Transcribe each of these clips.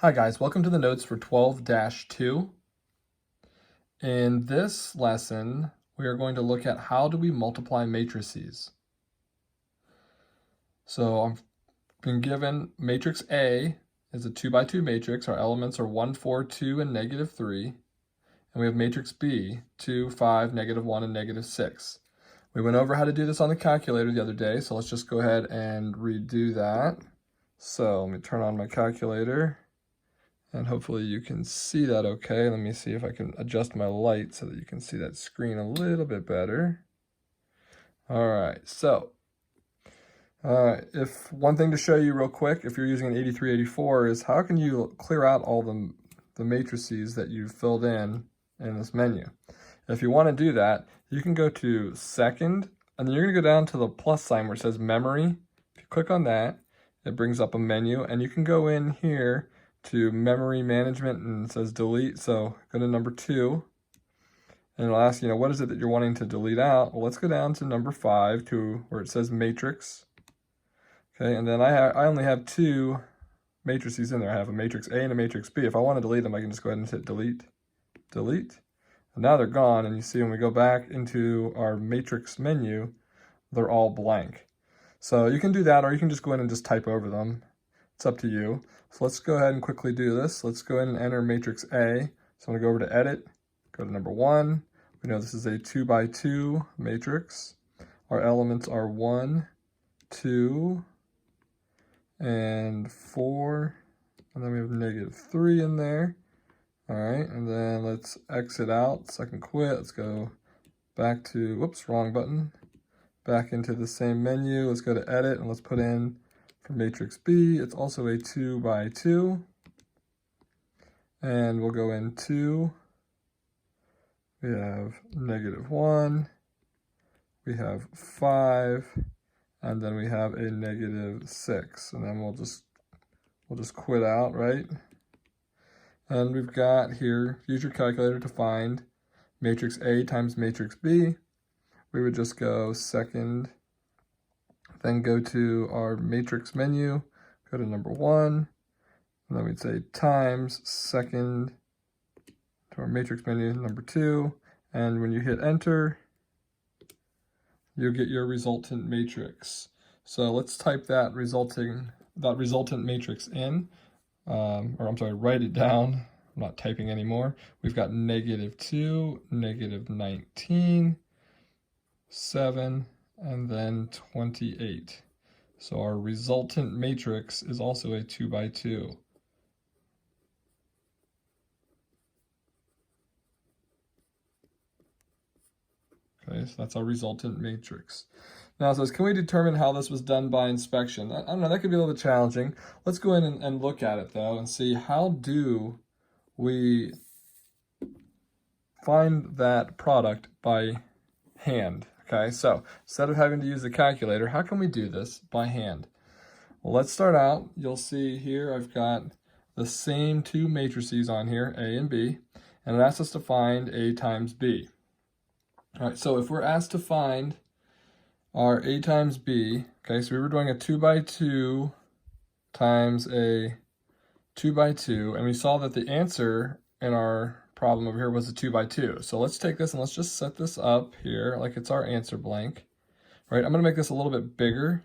Hi guys, welcome to the notes for 12-2. In this lesson, we are going to look at how do we multiply matrices. So I've been given matrix A is a 2 by 2 matrix. Our elements are 1, 4, 2, and -3. And we have matrix B, 2, 5, -1, and -6. We went over how to do this on the calculator the other day, so let's just go ahead and redo that. So let me turn on my calculator. And hopefully you can see that okay. Let me see if I can adjust my light so that you can see that screen a little bit better. All right, so if one thing to show you real quick, if you're using an 8384, is how can you clear out all the matrices that you've filled in this menu. If you want to do that, you can go to second, and then you're going to go down to the plus sign where it says memory. If you click on that, it brings up a menu, and you can go in here to memory management, and it says delete. So go to number 2, and it'll ask, what is it that you're wanting to delete out? Well, let's go down to number 5 to where it says matrix. Okay, and then I only have 2 matrices in there. I have a matrix A and a matrix B. If I want to delete them, I can just go ahead and hit delete, delete. And now they're gone, and you see when we go back into our matrix menu, they're all blank. So you can do that, or you can just go in and just type over them. It's up to you. So let's go ahead and quickly do this. Let's go ahead and enter matrix A. So I'm going to go over to edit, go to number 1. We know this is a 2 by 2 matrix. Our elements are 1, 2, and 4. And then we have -3 in there. All right, and then let's exit out so I can quit. Let's go back to, whoops, wrong button. Back into the same menu. Let's go to edit, and let's put in for matrix B, it's also a 2 by 2. And we'll go in 2. We have -1. We have 5. And then we have a -6. And then we'll just quit out, right? And we've got here, use your calculator to find matrix A times matrix B. We would just go second, then go to our matrix menu, go to number 1, and then we'd say times second to our matrix menu, number 2, and when you hit enter, you'll get your resultant matrix. So let's type that resultant matrix in, write it down. I'm not typing anymore. We've got -2, -19, 7, and then 28. So our resultant matrix is also a 2 by 2. Okay, so that's our resultant matrix. Now it says, can we determine how this was done by inspection? I don't know, that could be a little bit challenging. Let's go in and look at it though and see how do we find that product by hand. Okay, so instead of having to use the calculator, how can we do this by hand? Well, let's start out. You'll see here I've got the same 2 matrices on here, A and B, and it asks us to find A times B. All right, so if we're asked to find our A times B, okay, so we were doing a 2 by 2 times a 2 by 2, and we saw that the answer in our problem over here was a 2 by 2. So let's take this and let's just set this up here like it's our answer blank. All right, I'm going to make this a little bit bigger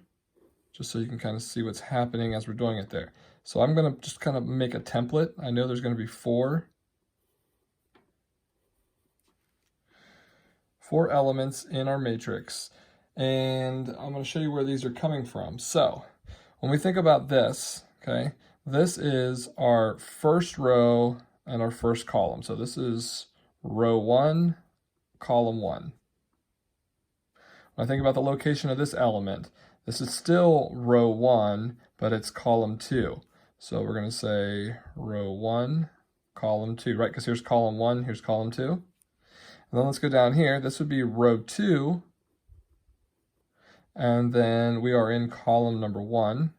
just so you can kind of see what's happening as we're doing it there. So I'm going to just kind of make a template. I know there's going to be 4 elements in our matrix, and I'm going to show you where these are coming from. So when we think about this, okay, this is our first row and our first column. So this is row 1, column 1. When I think about the location of this element, this is still row 1, but it's column 2. So we're going to say row 1, column 2, right? Because here's column 1, here's column 2. And then let's go down here. This would be row 2. And then we are in column number 1.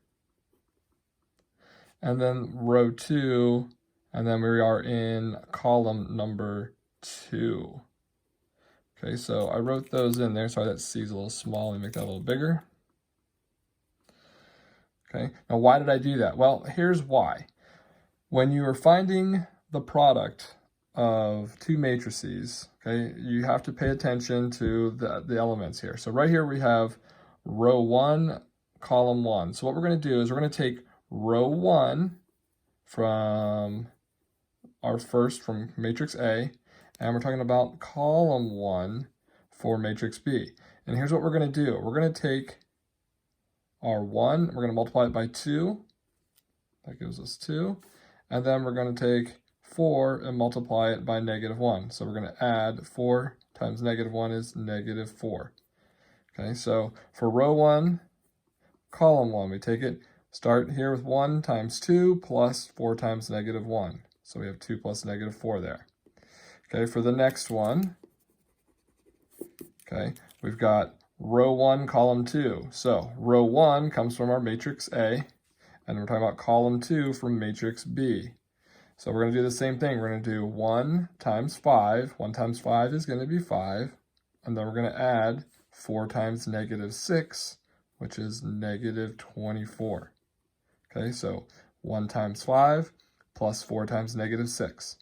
And then row 2. And then we are in column number 2. Okay, so I wrote those in there. Sorry, that C is a little small. Let me make that a little bigger. Okay, now why did I do that? Well, here's why. When you are finding the product of two matrices, okay, you have to pay attention to the elements here. So right here we have row 1, column 1. So what we're going to do is we're going to take row 1 from from matrix A, and we're talking about column 1 for matrix B. And here's what we're going to do. We're going to take our 1, we're going to multiply it by 2. That gives us 2. And then we're going to take 4 and multiply it by -1. So we're going to add 4 times -1 is -4. Okay, so for row 1, column 1, we take it, start here with 1 times 2 plus 4 times -1. So we have 2 plus -4 there. Okay, for the next one, okay, we've got row 1, column 2. So row 1 comes from our matrix A, and we're talking about column 2 from matrix B. So we're going to do the same thing. We're going to do 1 times 5. 1 times 5 is going to be 5. And then we're going to add 4 times -6, which is -24. Okay, so 1 times 5 plus 4 times -6.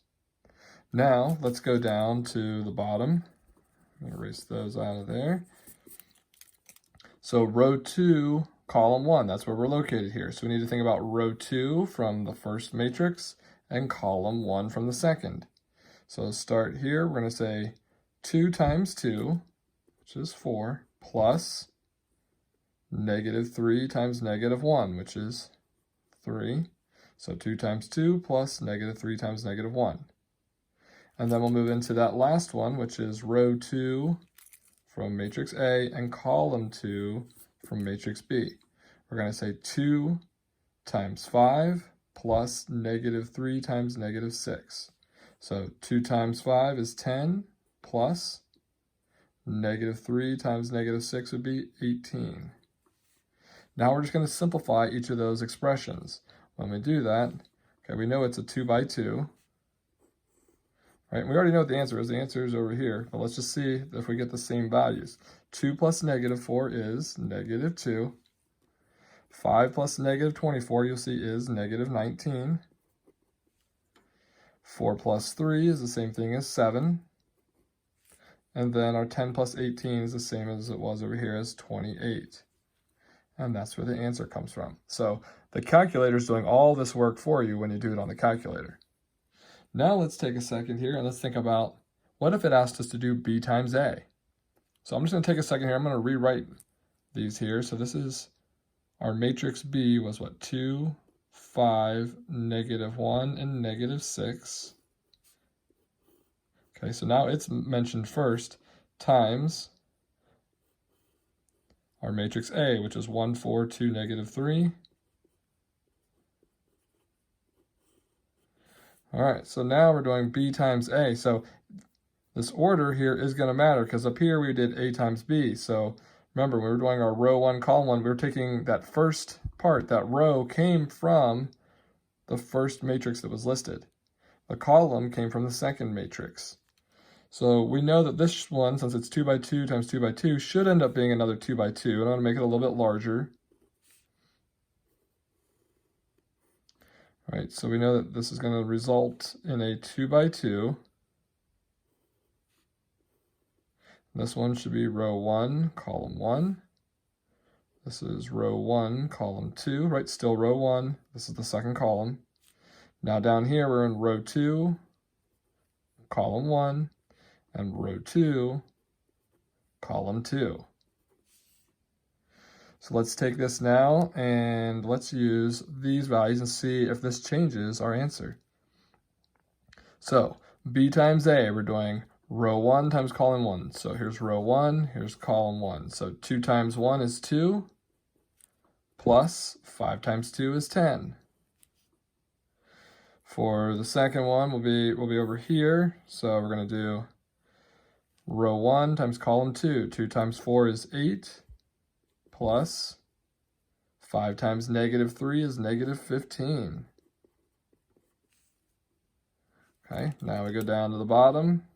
Now, let's go down to the bottom. I'm going to erase those out of there. So row 2, column 1, that's where we're located here. So we need to think about row 2 from the first matrix and column 1 from the second. So start here, we're going to say 2 times 2, which is 4, plus -3 times -1, which is 3. So 2 times 2 plus -3 times -1. And then we'll move into that last one, which is row 2 from matrix A and column 2 from matrix B. We're going to say 2 times 5 plus -3 times -6. So 2 times 5 is 10 plus -3 times -6 would be 18. Now we're just going to simplify each of those expressions. When we do that, okay, we know it's a 2 by 2. Right? We already know what the answer is. The answer is over here, but let's just see if we get the same values. 2 plus -4 is -2. 5 plus -24, you'll see, is -19. 4 plus 3 is the same thing as 7. And then our 10 plus 18 is the same as it was over here as 28. And that's where the answer comes from. So the calculator is doing all this work for you when you do it on the calculator. Now let's take a second here and let's think about, what if it asked us to do B times A? So I'm just going to take a second here. I'm going to rewrite these here. So this is our matrix B was what? 2, 5, -1, and -6. Okay, so now it's mentioned first, times our matrix A, which is 1, 4, 2, -3. All right, so now we're doing B times A. So this order here is going to matter because up here we did A times B. So remember, when we were doing our row 1, column 1, we were taking that first part, that row came from the first matrix that was listed. The column came from the second matrix. So we know that this one, since it's 2 by 2 times 2 by 2, should end up being another 2 by 2. And I'm going to make it a little bit larger. All right, so we know that this is going to result in a 2 by 2. This one should be row 1, column 1. This is row 1, column 2, right? Still row 1. This is the second column. Now down here, we're in row 2, column 1, and row 2, column 2. So let's take this now and let's use these values and see if this changes our answer. So B times A, we're doing row 1 times column 1. So here's row 1, here's column 1. So 2 times 1 is 2, plus 5 times 2 is 10. For the second one, we'll be over here. So we're going to do row 1 times column 2. 2 times 4 is 8, plus 5 times -3 is -15. Okay, now we go down to the bottom.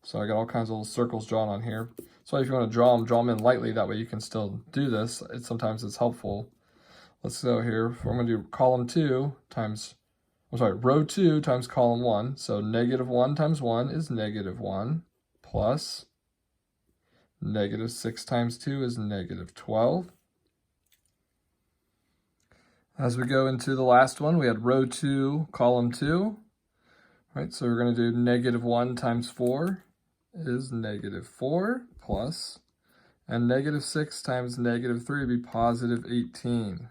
So I got all kinds of little circles drawn on here. So if you want to draw them in lightly, that way you can still do this. Sometimes it's helpful. Let's go here. I'm going to do column 2 times, row 2 times column 1. So negative 1 times 1 is negative 1, plus negative 6 times 2 is negative 12. As we go into the last one, we had row 2, column 2. Right, so we're going to do negative 1 times 4 is negative 4, plus, and negative 6 times negative 3 would be positive 18.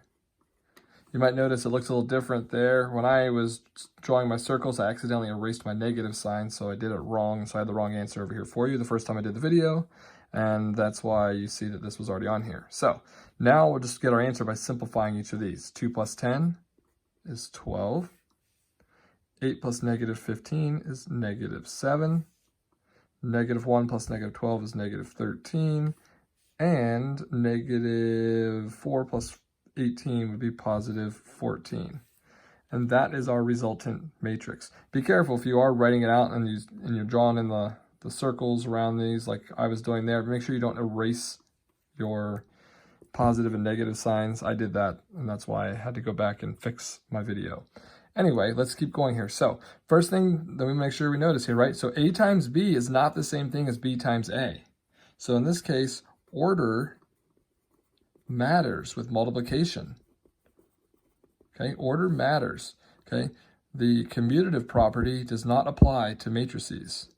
You might notice it looks a little different there. When I was drawing my circles, I accidentally erased my negative sign, so I did it wrong. So I had the wrong answer over here for you the first time I did the video, and that's why you see that this was already on here. So now we'll just get our answer by simplifying each of these. 2 plus 10 is 12. 8 plus negative 15 is negative 7. Negative 1 plus negative 12 is negative 13. And negative 4 plus 18 would be positive 14. And that is our resultant matrix. Be careful if you are writing it out and you're drawing in the circles around these like I was doing there. Make sure you don't erase your positive and negative signs. I did that, and that's why I had to go back and fix my video. Anyway, let's keep going here. So first thing that we make sure we notice here, right? So A times B is not the same thing as B times A. So in this case, order matters with multiplication. Okay, order matters. Okay, the commutative property does not apply to matrices.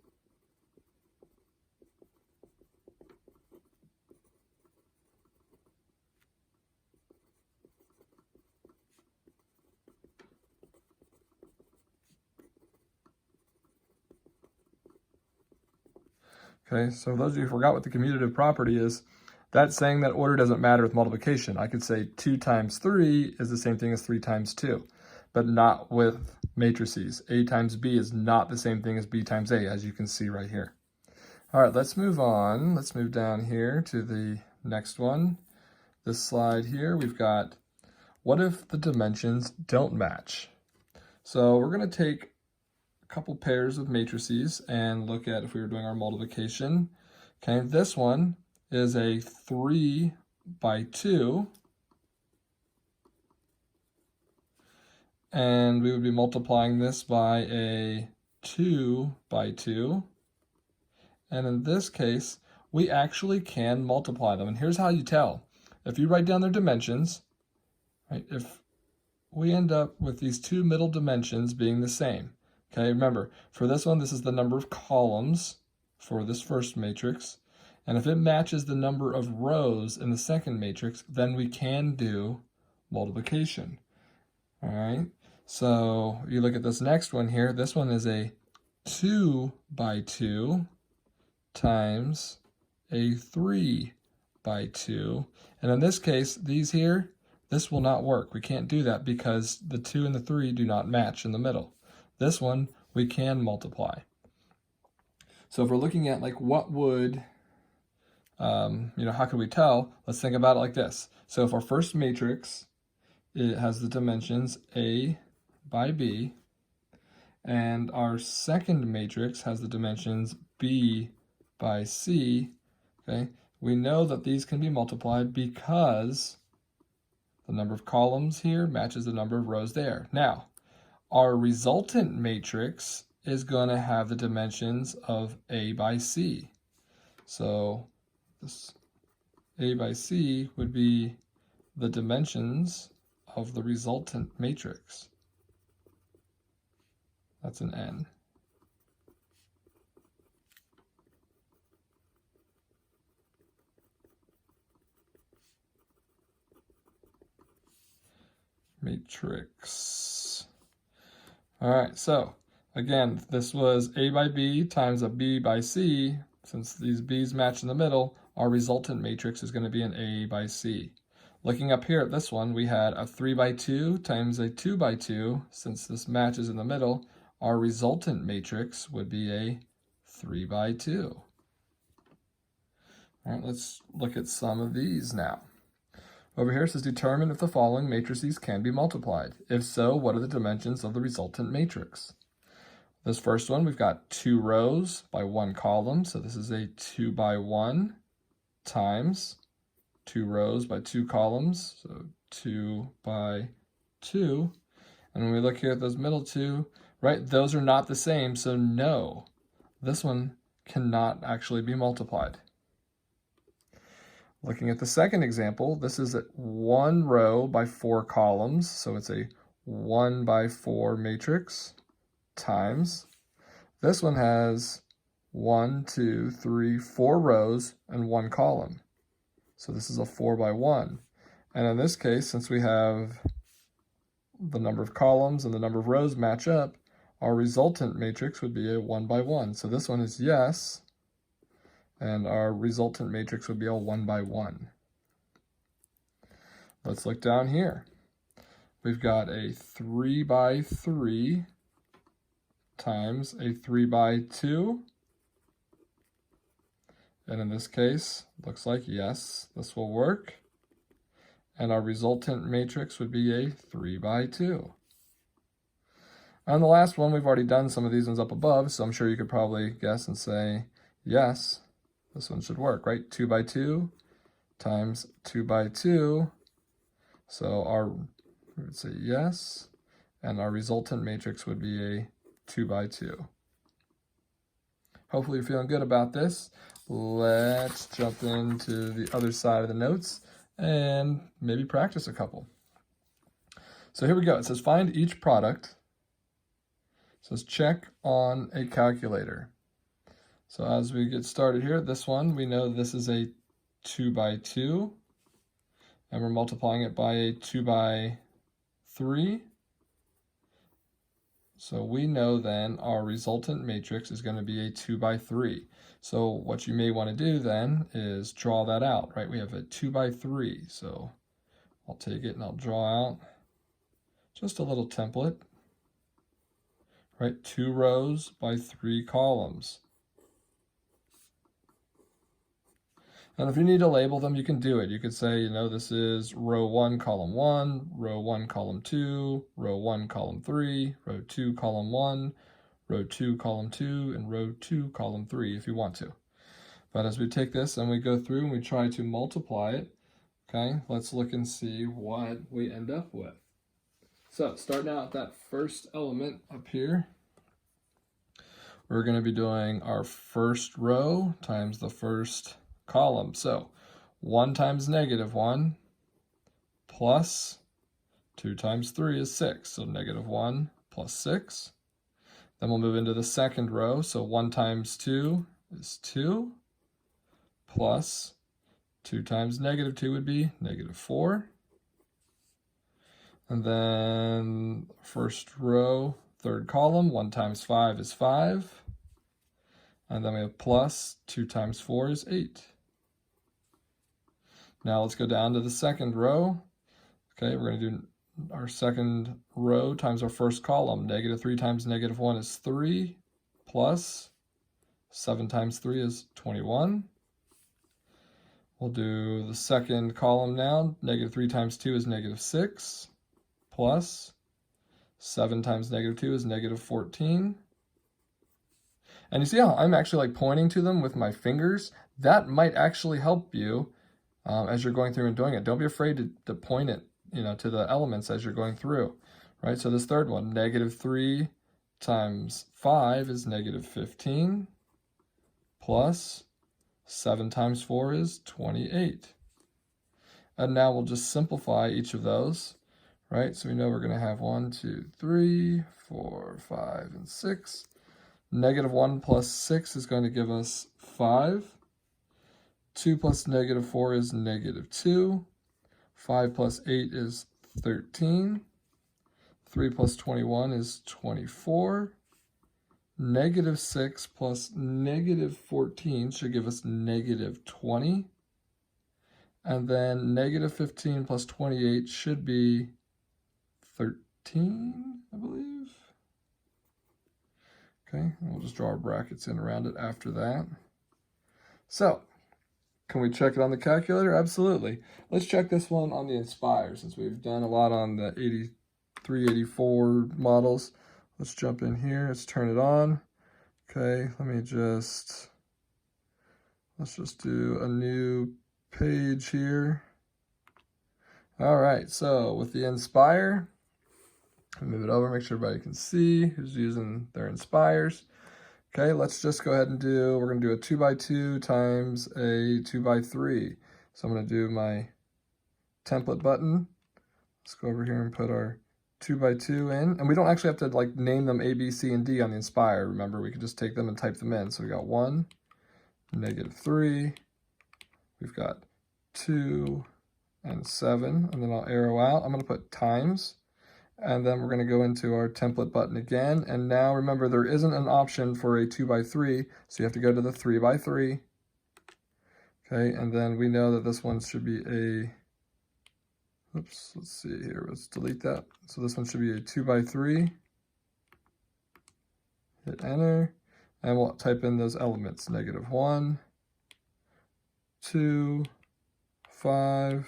Okay, so those of you who forgot what the commutative property is, that's saying that order doesn't matter with multiplication. I could say 2 times 3 is the same thing as 3 times 2, but not with matrices. A times B is not the same thing as B times A, as you can see right here. All right, let's move on. Let's move down here to the next one. This slide here, we've got, what if the dimensions don't match? So we're going to take a couple pairs of matrices and look at if we were doing our multiplication. Okay, this one is a 3 by 2, and we would be multiplying this by a 2 by 2, and in this case we actually can multiply them. And here's how you tell. If you write down their dimensions, right, if we end up with these two middle dimensions being the same, okay, remember for this one, this is the number of columns for this first matrix. And if it matches the number of rows in the second matrix, then we can do multiplication. All right, so you look at this next one here. This one is a 2 by 2 times a 3 by 2. And in this case, these here, this will not work. We can't do that because the 2 and the 3 do not match in the middle. This one, we can multiply. So if we're looking at like what would... how can we tell? Let's think about it like this. So if our first matrix, it has the dimensions A by B, and our second matrix has the dimensions B by C, okay, we know that these can be multiplied because the number of columns here matches the number of rows there. Now, our resultant matrix is going to have the dimensions of A by C. So this A by C would be the dimensions of the resultant matrix. That's an N. Matrix. All right, so again, this was A by B times a B by C. Since these B's match in the middle, our resultant matrix is going to be an A by C. Looking up here at this one, we had a 3 by 2 times a 2 by 2. Since this matches in the middle, our resultant matrix would be a 3 by 2. All right, let's look at some of these now. Over here it says determine if the following matrices can be multiplied. If so, what are the dimensions of the resultant matrix? This first one, we've got 2 rows by 1 column, so this is a 2 by 1 times 2 rows by 2 columns, so 2 by 2. And when we look here at those middle two, right, those are not the same, so no, this one cannot actually be multiplied. Looking at the second example, this is at 1 row by 4 columns, so it's a 1 by 4 matrix times. This one has 1, 2, 3, 4 rows and 1 column. So this is a 4 by 1. And in this case, since we have the number of columns and the number of rows match up, our resultant matrix would be a 1 by 1. So this one is yes, and our resultant matrix would be a 1 by 1. Let's look down here. We've got a 3 by 3 times a 3 by 2. And in this case, looks like yes, this will work. And our resultant matrix would be a 3 by 2. On the last one, we've already done some of these ones up above, so I'm sure you could probably guess and say, yes, this one should work, right? 2 by 2 times 2 by 2. So we would say yes, and our resultant matrix would be a 2 by 2. Hopefully you're feeling good about this. Let's jump into the other side of the notes and maybe practice a couple. So here we go. It says find each product. It says check on a calculator. So as we get started here, this one, we know this is a 2 by 2, and we're multiplying it by a 2 by 3. So we know then our resultant matrix is going to be a 2 by 3. So what you may want to do then is draw that out, right? We have a 2 by 3. So I'll take it and I'll draw out just a little template, right? 2 rows by 3 columns. And if you need to label them, you can do it. You could say, you know, this is row 1, column 1, row 1, column 2, row 1, column 3, row 2, column 1, row 2, column 2, and row 2, column 3 if you want to. But as we take this and we go through and we try to multiply it, okay, let's look and see what we end up with. So starting out that first element up here, we're going to be doing our first row times the first column. So 1 times -1 plus 2 times 3 is 6. So -1 plus 6. Then we'll move into the second row. So 1 times 2 is 2 plus 2 times -2 would be -4. And then first row, third column, 1 times 5 is 5. And then we have plus 2 times 4 is 8. Now let's go down to the second row. Okay, we're going to do our second row times our first column. -3 times -1 is 3, plus 7 times 3 is 21. We'll do the second column now. -3 times 2 is -6, plus 7 times -2 is -14. And you see how I'm actually like pointing to them with my fingers? That might actually help you as you're going through and doing it. Don't be afraid to point it, you know, to the elements as you're going through, right? So this third one, -3 times 5 is -15, plus 7 times 4 is 28. And now we'll just simplify each of those, right? So we know we're going to have 1, 2, 3, 4, 5, and 6. -1 plus 6 is going to give us 5. 2 plus -4 is -2. 5 plus 8 is 13. 3 plus 21 is 24. -6 plus -14 should give us -20. And then -15 plus 28 should be 13, I believe. Okay, and we'll just draw our brackets in around it after that. So, can we check it on the calculator? Absolutely. Let's check this one on the Inspire, since we've done a lot on the 83, 84 models. Let's jump in here. Let's turn it on. Okay, let's just do a new page here. All right, so with the Inspire, Move it over, make sure everybody can see who's using their Inspires. Okay, let's just go ahead and we're gonna do a 2 by 2 times a 2 by 3. So I'm gonna do my template button. Let's go over here and put our 2 by 2 in. And we don't actually have to like name them A, B, C, and D on the Inspire. Remember, we can just take them and type them in. So we got 1, -3, we've got 2, and 7, and then I'll arrow out. I'm gonna put times, and then we're gonna go into our template button again. And now remember, there isn't an option for a 2 by 3, so you have to go to the 3 by 3. Okay, and then we know that this one should be a, oops, let's see here, let's delete that. So this one should be a 2 by 3. Hit enter, and we'll type in those elements, -1, 2, 5,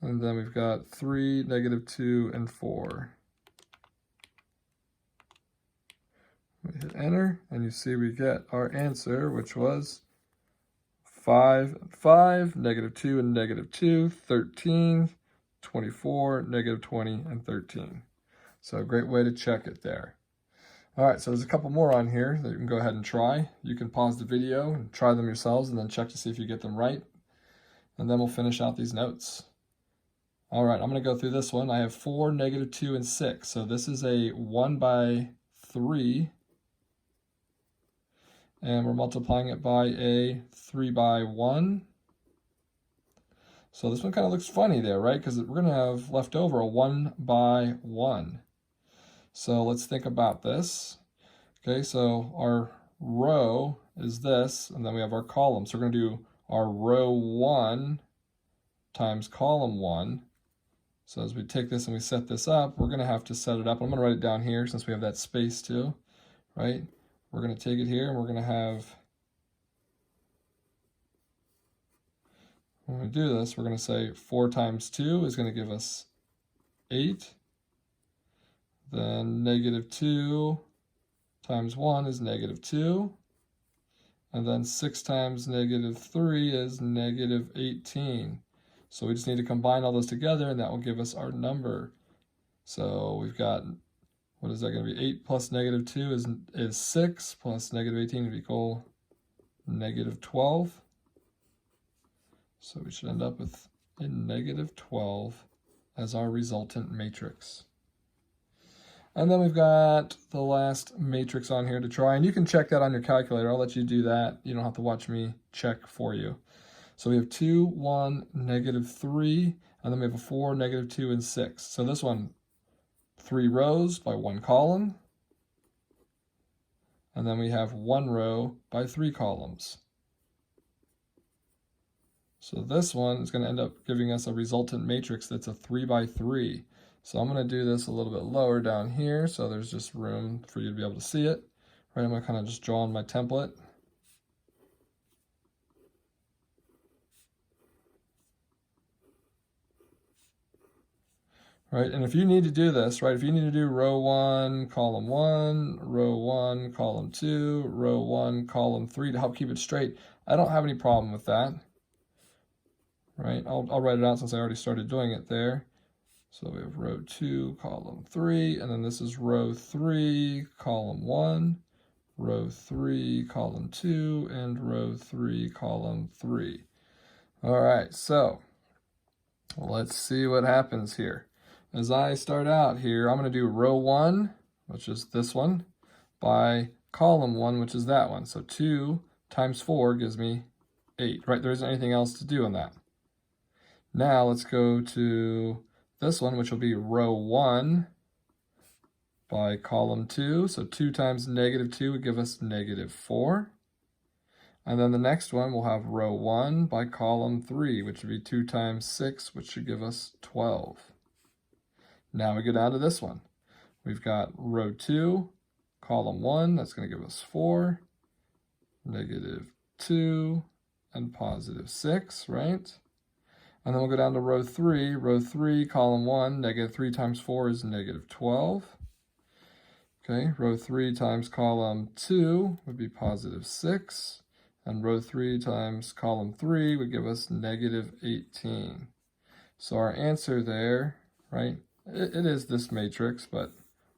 and then we've got 3, -2, and 4. We hit enter, and you see we get our answer, which was 5 and 5, -2 and -2, 13, 24, -20, and 13. So a great way to check it there. All right, so there's a couple more on here that you can go ahead and try. You can pause the video and try them yourselves and then check to see if you get them right. And then we'll finish out these notes. All right, I'm gonna go through this one. I have 4, -2, and 6. So this is a 1 by 3. And we're multiplying it by a 3 by 1. So this one kind of looks funny there, right? Because we're gonna have left over a 1 by 1. So let's think about this. Okay, so our row is this, and then we have our column. So we're gonna do our row 1 times column 1. So as we take this and we set this up, we're gonna have to set it up. I'm gonna write it down here since we have that space too, right? We're gonna take it here and we're gonna have, when we do this, we're gonna say 4 times 2 is gonna give us 8. Then -2 times 1 is -2. And then 6 times -3 is -18. So we just need to combine all those together, and that will give us our number. So we've got, what is that going to be? 8 plus -2 is 6, plus -18 would equal -12. So we should end up with a -12 as our resultant matrix. And then we've got the last matrix on here to try, and you can check that on your calculator. I'll let you do that. You don't have to watch me check for you. So we have 2, 1, -3, and then we have a 4, -2, and 6. So this one, 3 rows by 1 column, and then we have 1 row by 3 columns. So this one is going to end up giving us a resultant matrix that's a 3 by 3. So I'm going to do this a little bit lower down here so there's just room for you to be able to see it. Right, I'm going to kind of just draw on my template. Right, and if you need to do this, right, if you need to do row 1, column 1, row 1, column 2, row 1, column 3 to help keep it straight, I don't have any problem with that. Right, I'll write it out since I already started doing it there. So we have row 2, column 3, and then this is row 3, column 1, row 3, column 2, and row 3, column 3. All right, so let's see what happens here. As I start out here, I'm going to do row 1, which is this one, by column 1, which is that one. So 2 times 4 gives me 8, right? There isn't anything else to do in that. Now let's go to this one, which will be row 1 by column 2. So 2 times -2 would give us -4. And then the next one we'll have row 1 by column 3, which would be 2 times 6, which should give us 12. Now we go down to this one. We've got row 2, column 1, that's going to give us 4, -2, and +6, right? And then we'll go down to row 3, column 1, -3 times 4 is -12. Okay, row 3 times column 2 would be +6, and row 3 times column 3 would give us -18. So our answer there, right, it is this matrix, but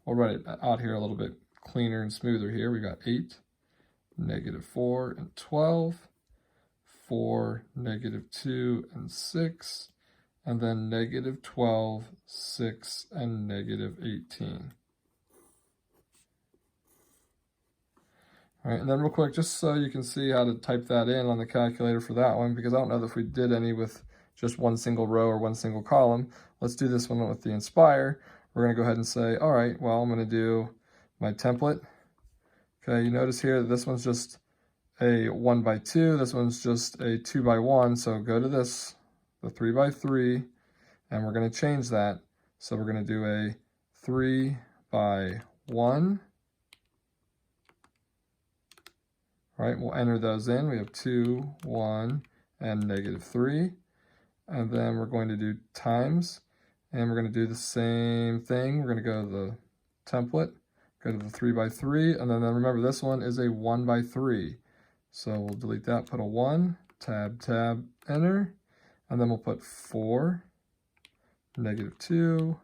we'll write it out here a little bit cleaner and smoother here. We got 8, -4, and 12, 4, -2, and 6, and then -12, 6, and -18. All right, and then real quick, just so you can see how to type that in on the calculator for that one, because I don't know if we did any with just one single row or one single column. Let's do this one with the Inspire. We're going to go ahead and say, all right, well, I'm going to do my template. Okay, you notice here that this one's just a 1x2, this one's just a 2x1, so go to this, the 3x3, and we're going to change that. So we're going to do a 3x1. All right, we'll enter those in. We have 2, 1, and -3. And then we're going to do times, and we're going to do the same thing. We're going to go to the template, go to the 3x3, and then remember this one is a 1x3. So we'll delete that, put a 1, tab, tab, enter, and then we'll put 4, -2,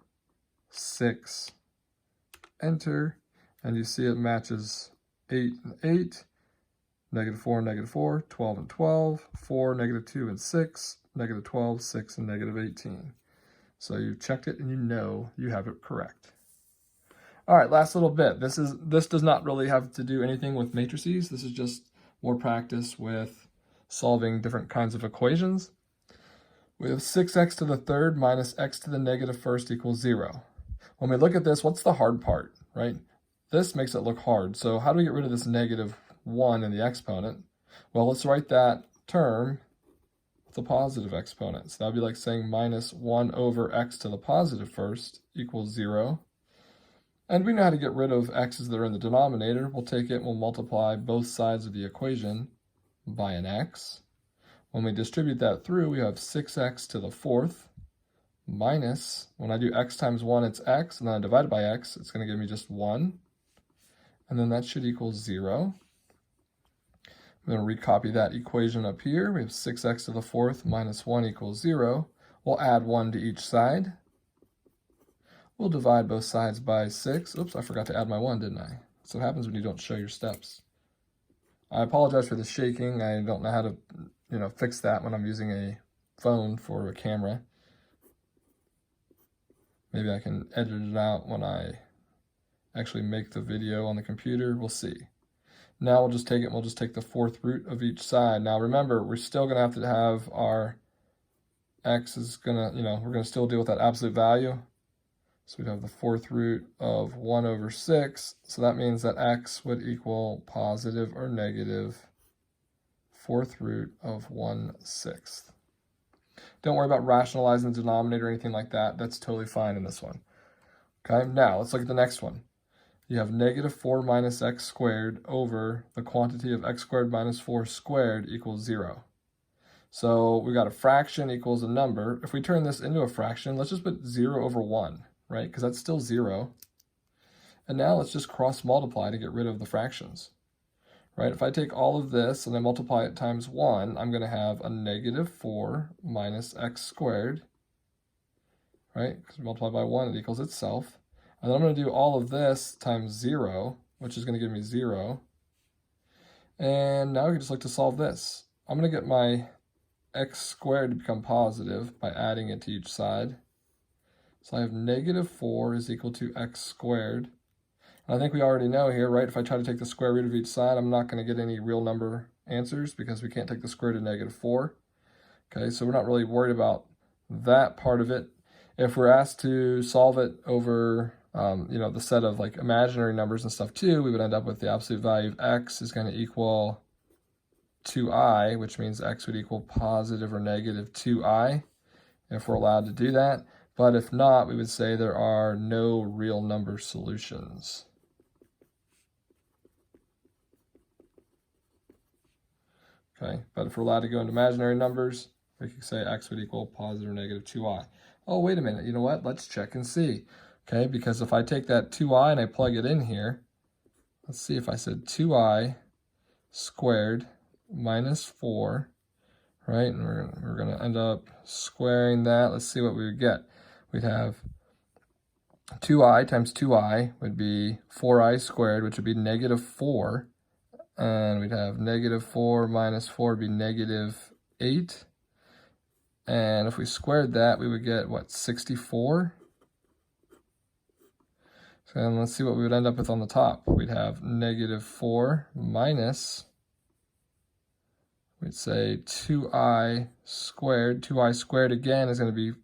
6, enter, and you see it matches 8 and 8, -4 and -4, 12 and 12, 4, -2 and 6, -12, 6, and -18. So you checked it and you know you have it correct. All right, last little bit. This does not really have to do anything with matrices. This is just more practice with solving different kinds of equations. We have 6x to the third minus x to the -1st equals 0. When we look at this, what's the hard part, right? This makes it look hard. So how do we get rid of this -1 in the exponent? Well, let's write that term with a positive exponent. So that would be like saying -1 over x to the positive first equals 0. And we know how to get rid of x's that are in the denominator. We'll take it and we'll multiply both sides of the equation by an x. When we distribute that through, we have 6x to the 4th minus, when I do x times 1, it's x, and then I divide it by x, it's going to give me just 1. And then that should equal 0. I'm going to recopy that equation up here. We have 6x to the 4th minus 1 equals 0. We'll add 1 to each side. We'll divide both sides by 6. Oops, I forgot to add my 1, didn't I? That's what happens when you don't show your steps. I apologize for the shaking. I don't know how to, fix that when I'm using a phone for a camera. Maybe I can edit it out when I actually make the video on the computer. We'll see. Now we'll just take it and we'll just take the 4th root of each side. Now remember, we're still going to have our x is going to, we're going to still deal with that absolute value. So we'd have the 4th root of 1 over 6. So that means that x would equal positive or negative 4th root of 1/6. Don't worry about rationalizing the denominator or anything like that. That's totally fine in this one. Okay, now let's look at the next one. You have -4 minus x squared over the quantity of x squared minus 4 squared equals 0. So we got a fraction equals a number. If we turn this into a fraction, let's just put 0 over 1, right? Because that's still 0. And now let's just cross multiply to get rid of the fractions, right? If I take all of this and I multiply it times 1, I'm going to have a -4 minus x squared, right? Because we multiply by 1, it equals itself. And then I'm going to do all of this times 0, which is going to give me 0. And now we can just look to solve this. I'm going to get my x squared to become positive by adding it to each side. So I have -4 is equal to x squared. And I think we already know here, right? If I try to take the square root of each side, I'm not going to get any real number answers because we can't take the square root of -4. Okay, so we're not really worried about that part of it. If we're asked to solve it over the set of like imaginary numbers and stuff too, we would end up with the absolute value of x is going to equal 2i, which means x would equal positive or negative 2i, if we're allowed to do that. But if not, we would say there are no real number solutions. Okay, but if we're allowed to go into imaginary numbers, we could say x would equal positive or negative 2i. Oh, wait a minute, you know what? Let's check and see. Okay, because if I take that 2i and I plug it in here, let's see if I said 2i squared minus 4, right? And we're going to end up squaring that. Let's see what we would get. We'd have 2i times 2i would be 4i squared, which would be negative 4. And we'd have negative 4 minus 4 would be negative 8. And if we squared that, we would get, what, 64? So then let's see what we would end up with on the top. We'd have negative 4 minus, we'd say 2i squared. 2i squared again is going to be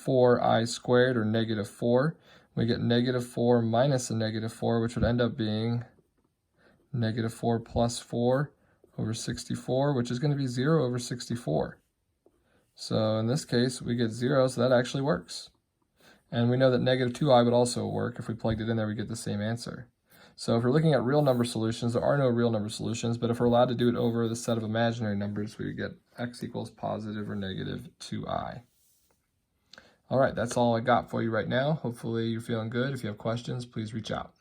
4i squared, or negative 4. We get negative 4 minus a negative 4, which would end up being negative 4 plus 4 over 64, which is going to be 0 over 64. So in this case, we get 0, so that actually works. And we know that negative 2i would also work. If we plugged it in there, we get the same answer. So if we're looking at real number solutions, there are no real number solutions, but if we're allowed to do it over the set of imaginary numbers, we would get x equals positive or negative 2i. All right, that's all I got for you right now. Hopefully you're feeling good. If you have questions, please reach out.